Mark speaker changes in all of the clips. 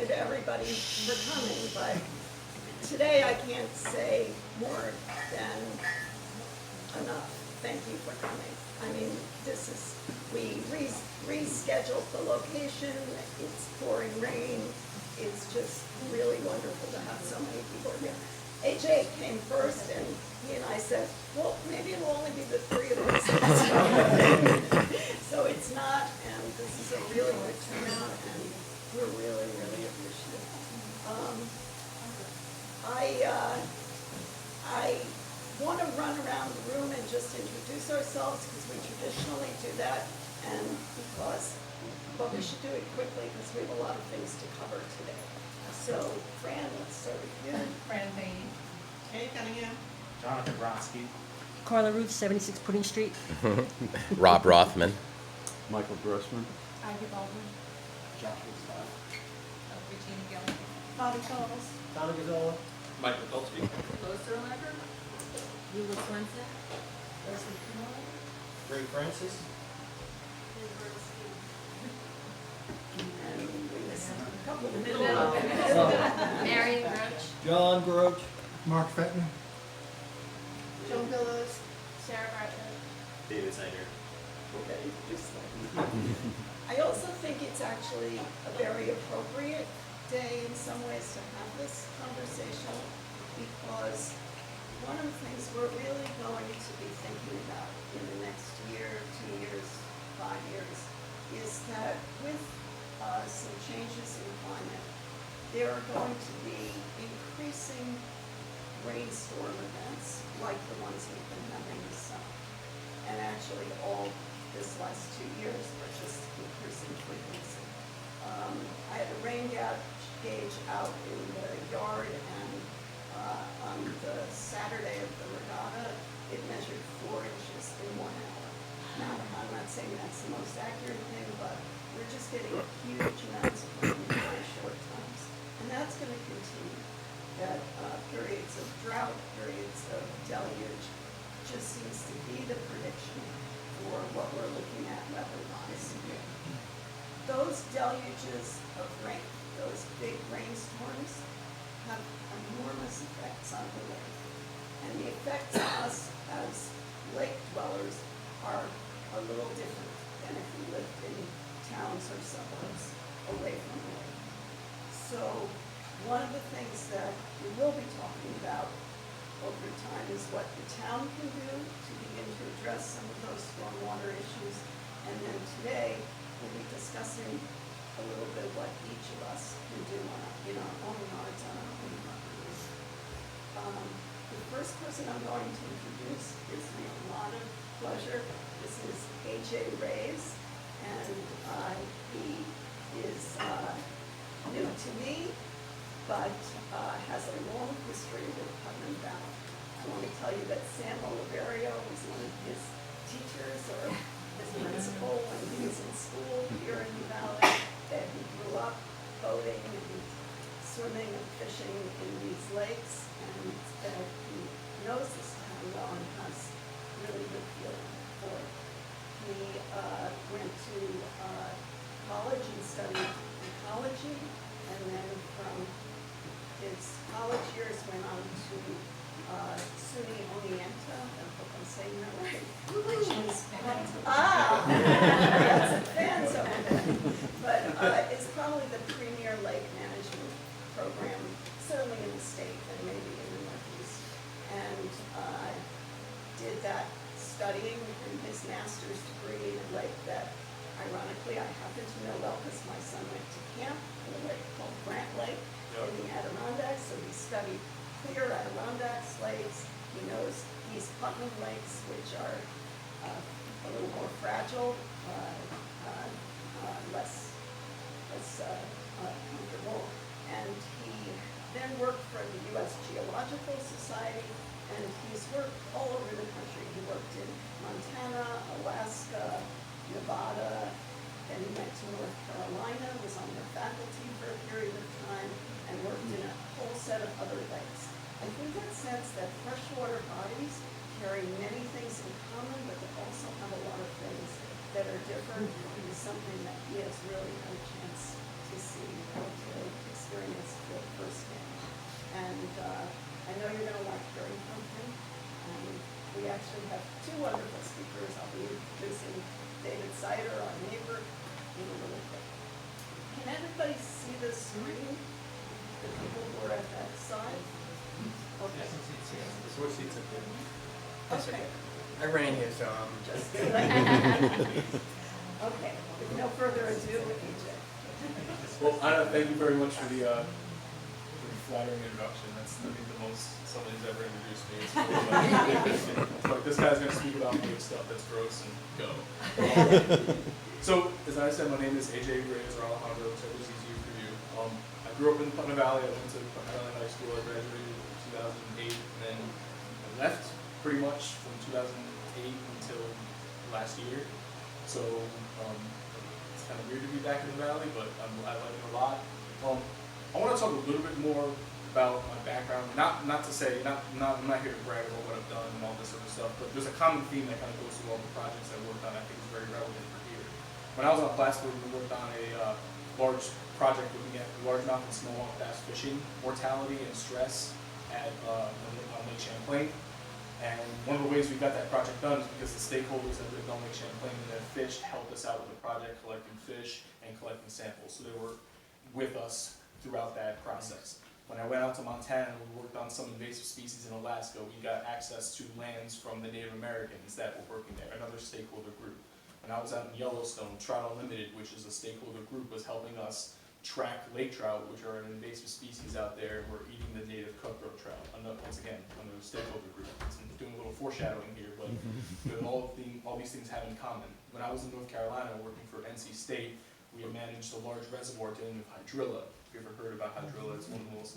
Speaker 1: to everybody for coming, but today I can't say more than enough. Thank you for coming. I mean, this is, we rescheduled the location, it's pouring rain, it's just really wonderful to have so many people here. AJ came first, and he and I said, well, maybe it'll only be the three of us. So it's not, and this is a really good turnout, and we're really, really appreciative. I want to run around the room and just introduce ourselves, because we traditionally do that, and but we should do it quickly because we have a lot of things to cover today. So, Fran, let's start with you.
Speaker 2: Fran Bain.
Speaker 3: Kay Cunningham.
Speaker 4: Jonathan Brodsky.
Speaker 5: Carla Ruth, 76 Pudding Street.
Speaker 6: Rob Rothman.
Speaker 7: Michael Grossman.
Speaker 2: Ivy Baldwin.
Speaker 4: Joshua Scott.
Speaker 2: Regina Gill.
Speaker 3: Bobby Charles.
Speaker 4: Donna Gazzola. Mike Mikulski.
Speaker 2: Lois Erlacher. Eula Swenson.
Speaker 3: Leslie Kumar.
Speaker 4: Ray Francis.
Speaker 1: And we missed a couple of minutes.
Speaker 2: Marion Roach.
Speaker 7: John Groch.
Speaker 8: Mark Fenton.
Speaker 3: Joan Billows.
Speaker 2: Sarah Bartlett.
Speaker 4: David Seiter.
Speaker 1: Okay, just like. I also think it's actually a very appropriate day in some ways to have this conversation, because one of the things we're really going to be thinking about in the next year, 2 years, 5 years, is that with some changes in climate, there are going to be increasing rainstorm events like the ones we've been having this summer. And actually all this last 2 years, but just increasing frequency. I had a rain gauge out in the yard, and on the Saturday of the regatta, it measured 4 inches in 1 hour. Now, I'm not saying that's the most accurate thing, but we're just getting huge amounts of rain in very short times. And that's going to continue. That periods of drought, periods of deluge, just seems to be the prediction for what we're looking at weather-wise. Those deluges of rain, those big rainstorms, have enormous effects on the lake. And the effects on us as lake dwellers are a little different than if we lived in towns or suburbs away from the lake. So one of the things that we will be talking about over time is what the town can do to begin to address some of those stormwater issues. And then today, we'll be discussing a little bit what each of us can do in our own yards, on our own properties. The first person I'm going to introduce gives me a lot of pleasure. This is AJ Reyes, and he is new to me, but has a long history with Putnam Valley. I want to tell you that Sam Oliverio was one of his teachers or his principal when he was in school here in the valley, that he grew up boating and swimming and fishing in these lakes, and that he knows this town well and has really good feeling for it. He went to college and studied ecology, and then from his college years went on to SUNY Oneonta, I hope I'm saying that right. Which is, that's a fans over there. But it's probably the premier lake management program, certainly in the state and maybe in the Northeast. And did that studying in his master's degree in a lake that, ironically, I happen to know well because my son went to camp in a lake called Grant Lake in the Adirondacks, so he studied clear Adirondacks lakes. He knows East Putnam lakes, which are a little more fragile, less comfortable. And he then worked for the U.S. Geological Society, and he's worked all over the country. He worked in Montana, Alaska, Nevada, then he went to North Carolina, was on their faculty for a period of time, and worked in a whole set of other lakes. I think that sense that freshwater bodies carry many things in common, but they also have a lot of things that are different, is something that he has really had a chance to see and to two wonderful speakers. I'll be introducing David Seiter, our neighbor, in a little bit. Can everybody see the screen? The people who are at that side? Okay.
Speaker 4: There's more seats up there.
Speaker 1: Okay.
Speaker 8: I ran here, so I'm
Speaker 1: Just okay. With no further ado, EJ.
Speaker 9: Well, Anna, thank you very much for the flattering introduction. That's, I think, the most somebody's ever introduced me. It's like, this guy's going to speak about big stuff that's gross and go. So, as I said, my name is AJ Reyes, or Alejandro, whichever is easier for you. I grew up in Putnam Valley. I went to Putnam Valley High School. I graduated in 2008, and then I left pretty much from 2008 until last year. So, it's kind of weird to be back in the Valley, but I like it a lot. I want to talk a little bit more about my background. Not to say, I'm not here to brag about what I've done and all this sort of stuff, but there's a common theme that kind of goes through all the projects I worked on. I think is very relevant for here. When I was on Plattsburgh, we worked on a large project looking at largemouth and smallmouth bass fishing mortality and stress at on Lake Champlain. And one of the ways we got that project done is because the stakeholders that lived on Lake Champlain and that fished helped us out with the project, collecting fish and collecting samples. So they were with us throughout that process. When I went out to Montana and we worked on some invasive species in Alaska, we got access to lands from the Native Americans that were working there, another stakeholder group. When I was out in Yellowstone, Trout Unlimited, which is a stakeholder group, was helping us track lake trout, which are an invasive species out there, and we're eating the native cutthroat trout. Once again, another stakeholder group. I'm doing a little foreshadowing here, but all these things have in common. When I was in North Carolina working for NC State, we had managed a large reservoir dealing with hydrilla. If you ever heard about hydrilla, it's one of the most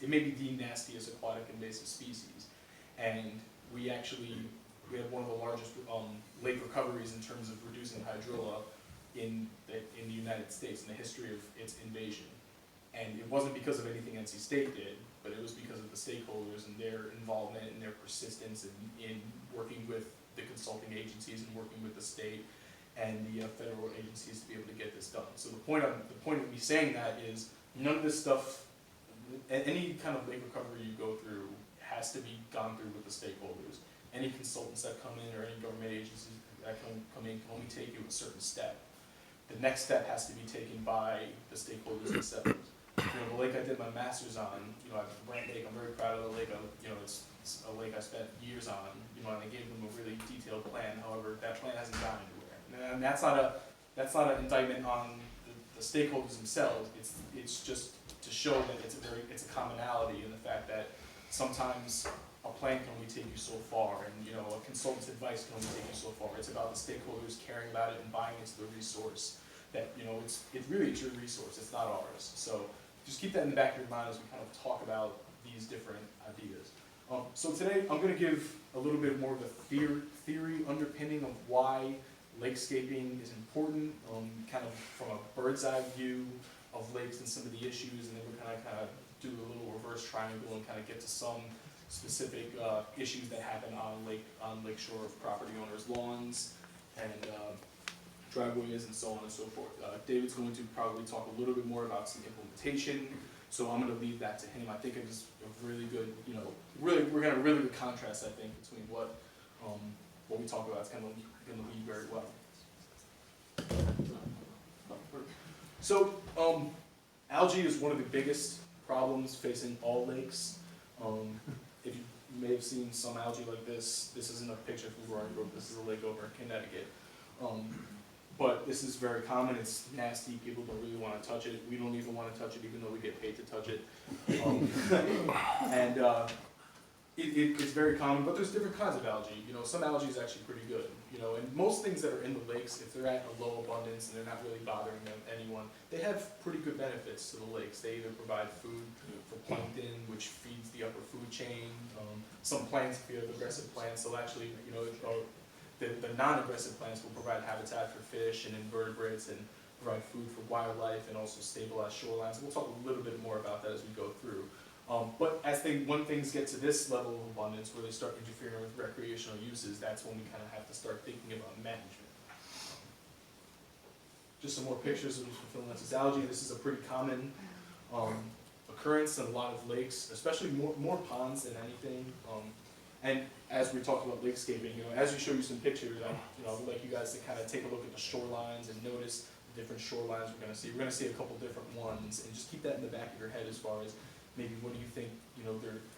Speaker 9: it may be the nastiest aquatic invasive species. And we had one of the largest lake recoveries in terms of reducing hydrilla in the United States in the history of its invasion. And it wasn't because of anything NC State did, but it was because of the stakeholders and their involvement and their persistence in working with the consulting agencies and working with the state and the federal agencies to be able to get this done. So the point of me saying that is none of this stuff, any kind of lake recovery you go through has to be gone through with the stakeholders. Any consultants that come in or any government agencies that come in can only take you a certain step. The next step has to be taken by the stakeholders themselves. The lake I did my master's on, Brant Lake, I'm very proud of the lake. It's a lake I spent years on, and I gave them a really detailed plan. However, that plan hasn't gone anywhere. And that's not an indictment on the stakeholders themselves. It's just to show that it's a commonality in the fact that sometimes a plan can only take you so far, and a consultant's advice can only take you so far. It's about the stakeholders caring about it and buying into the resource. That it's really your resource. It's not ours. So just keep that in the back of your mind as we kind of talk about these different ideas. So today I'm going to give a little bit more of a theory underpinning of why lakescaping is important, kind of from a bird's eye view of lakes and some of the issues, and then we're kind of do a little reverse triangle and kind of get to some specific issues that happen on lakeshore of property owners' lawns and driveways and so on and so forth. David's going to probably talk a little bit more about some implementation, so I'm going to leave that to him. I think it is a really good, we're going to have a really good contrast, I think, between what we talk about. It's kind of going to lead very well. So, algae is one of the biggest problems facing all lakes. If you may have seen some algae like this isn't a picture from Roaring Brook, this is a lake over in Connecticut. But this is very common, it's nasty, people don't really want to touch it. We don't even want to touch it even though we get paid to touch it. It's very common, but there's different kinds of algae. Some algae is actually pretty good. And most things that are in the lakes, if they're at a low abundance and they're not really bothering anyone, they have pretty good benefits to the lakes. They either provide food for plankton, which feeds the upper food chain. Some plants, if you have aggressive plants, they'll actually, the non-aggressive plants will provide habitat for fish and invertebrates and provide food for wildlife and also stabilize shorelines. We'll talk a little bit more about that as we go through. But when things get to this level of abundance where they start interfering with recreational uses, that's when we kind of have to start thinking about management. Just some more pictures of philonensis algae. This is a pretty common occurrence in a lot of lakes, especially more ponds than anything. And as we talked about lakescaping, as we show you some pictures, I'd like you guys to kind of take a look at the shorelines and notice the different shorelines we're gonna see. We're gonna see a couple different ones, and just keep that in the back of your head as far as maybe what do you think,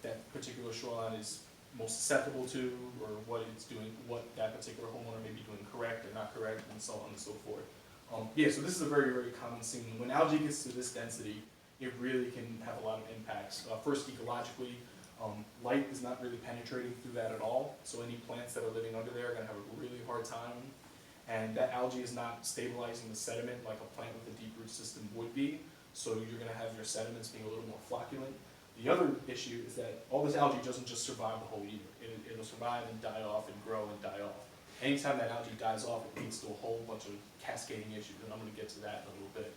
Speaker 9: that particular shoreline is most susceptible to, or what it's doing, what that particular homeowner may be doing correct or not correct, and so on and so forth. So this is a very, very common scene. When algae gets to this density, it really can have a lot of impacts. First, ecologically, light is not really penetrating through that at all, so any plants that are living under there are gonna have a really hard time. And that algae is not stabilizing the sediment like a plant with a deep root system would be, so you're gonna have your sediments being a little more flocculent. The other issue is that all this algae doesn't just survive the whole year. It'll survive and die off and grow and die off. Anytime that algae dies off, it leads to a whole bunch of cascading issues, and I'm gonna get to that in a little bit.